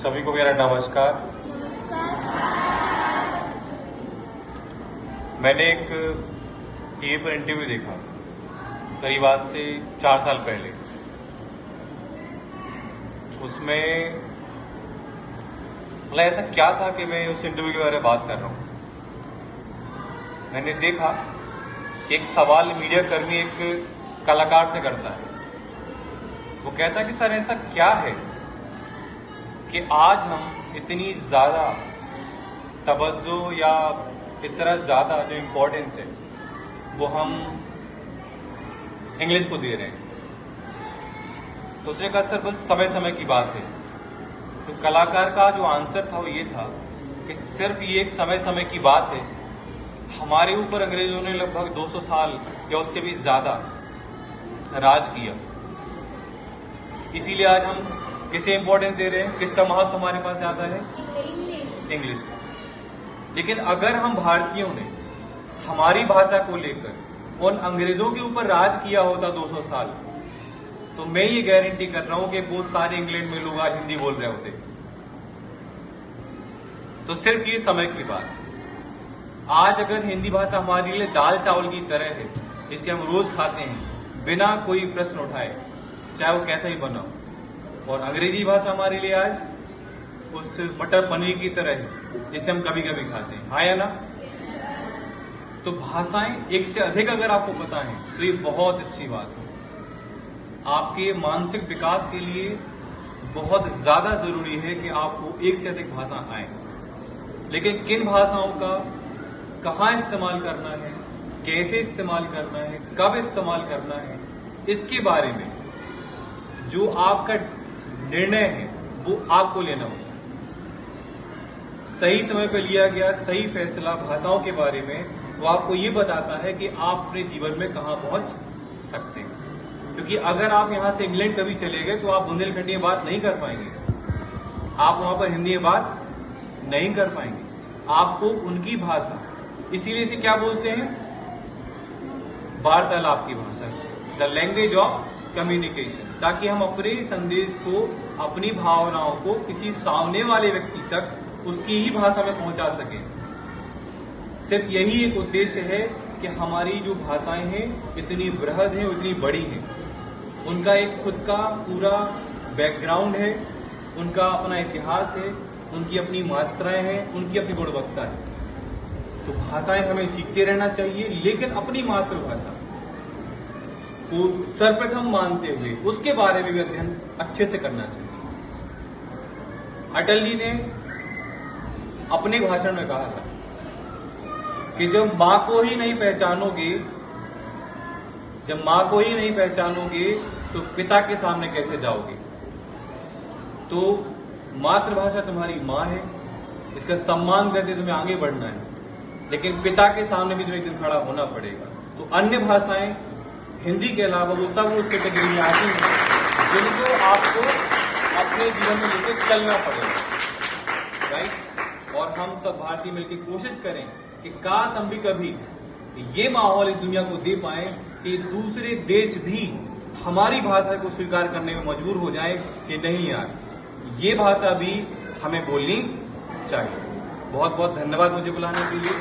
सभी को मेरा नमस्कार। मैंने एक टीवी पर इंटरव्यू देखा करीब आज से 4 साल पहले। उसमें मतलब ऐसा क्या था कि मैं उस इंटरव्यू के बारे में बात कर रहा हूँ। मैंने देखा कि एक सवाल मीडिया कर्मी एक कलाकार से करता है। वो कहता है कि सर ऐसा क्या है कि आज हम इतनी ज्यादा तवज्जो या इतना ज्यादा जो इम्पोर्टेंस है वो हम इंग्लिश को दे रहे हैं। तो उसने कहा सर बस समय समय की बात है। तो कलाकार का जो आंसर था वो ये था कि सिर्फ ये एक समय समय की बात है। हमारे ऊपर अंग्रेजों ने लगभग 200 साल या उससे भी ज्यादा राज किया, इसीलिए आज हम किसे इंपॉर्टेंस दे रहे हैं, किसका महत्व हमारे पास ज्यादा है, इंग्लिश का। लेकिन अगर हम भारतीयों ने हमारी भाषा को लेकर उन अंग्रेजों के ऊपर राज किया होता 200 साल, तो मैं ये गारंटी कर रहा हूं कि बहुत सारे इंग्लैंड में लोग आज हिंदी बोल रहे होते। तो सिर्फ ये समय की बात। आज अगर हिंदी भाषा हमारे लिए दाल चावल की तरह है, जिसे हम रोज खाते हैं बिना कोई प्रश्न उठाए, चाहे वो कैसा ही बना हो, और अंग्रेजी भाषा हमारे लिए आज उस मटर पनीर की तरह है जिसे हम कभी कभी खाते हैं, हाँ या ना। तो भाषाएं एक से अधिक अगर आपको पता है तो ये बहुत अच्छी बात है। आपके मानसिक विकास के लिए बहुत ज्यादा जरूरी है कि आपको एक से अधिक भाषा आए। लेकिन किन भाषाओं का कहाँ इस्तेमाल करना है, कैसे इस्तेमाल करना है, कब इस्तेमाल करना है, इसके बारे में जो आपका निर्णय है वो आपको लेना होगा। सही समय पर लिया गया सही फैसला भाषाओं के बारे में वो आपको ये बताता है कि आप अपने जीवन में कहां पहुंच सकते हैं। क्योंकि अगर आप यहां से इंग्लैंड कभी चले गए तो आप बुंदेलखंडी में बात नहीं कर पाएंगे, आप वहां पर हिंदी में बात नहीं कर पाएंगे। आपको उनकी भाषा, इसीलिए इसे क्या बोलते हैं, वार्तालाप की भाषा, द लैंग्वेज ऑफ कम्युनिकेशन, ताकि हम अपने संदेश को, अपनी भावनाओं को किसी सामने वाले व्यक्ति तक उसकी ही भाषा में पहुंचा सकें। सिर्फ यही एक उद्देश्य है कि हमारी जो भाषाएं हैं इतनी बृहद हैं, इतनी बड़ी हैं, उनका एक खुद का पूरा बैकग्राउंड है, उनका अपना इतिहास है, उनकी अपनी मात्राएं हैं, उनकी अपनी गुणवत्ता है। तो भाषाएं हमें सीखते रहना चाहिए, लेकिन अपनी मातृभाषा को सर्वप्रथम मानते हुए उसके बारे में भी अध्ययन अच्छे से करना चाहिए। अटल जी ने अपने भाषण में कहा था कि जब मां को ही नहीं पहचानोगे तो पिता के सामने कैसे जाओगे। तो मातृभाषा तुम्हारी मां है, इसका सम्मान करके तुम्हें आगे बढ़ना है, लेकिन पिता के सामने भी तुम्हें एक दिन खड़ा होना पड़ेगा। तो अन्य भाषाएं हिंदी के अलावा वो सब उस कैटेगरी में आती हैं जिनको आपको अपने जीवन में लेकर चलना पड़ेगा, राइट। और हम सब भारतीय मिलकर कोशिश करें कि काश हम भी कभी ये माहौल इस दुनिया को दे पाए कि दूसरे देश भी हमारी भाषा को स्वीकार करने में मजबूर हो जाए कि नहीं यार, ये भाषा भी हमें बोलनी चाहिए। बहुत बहुत धन्यवाद मुझे बुलाने के लिए।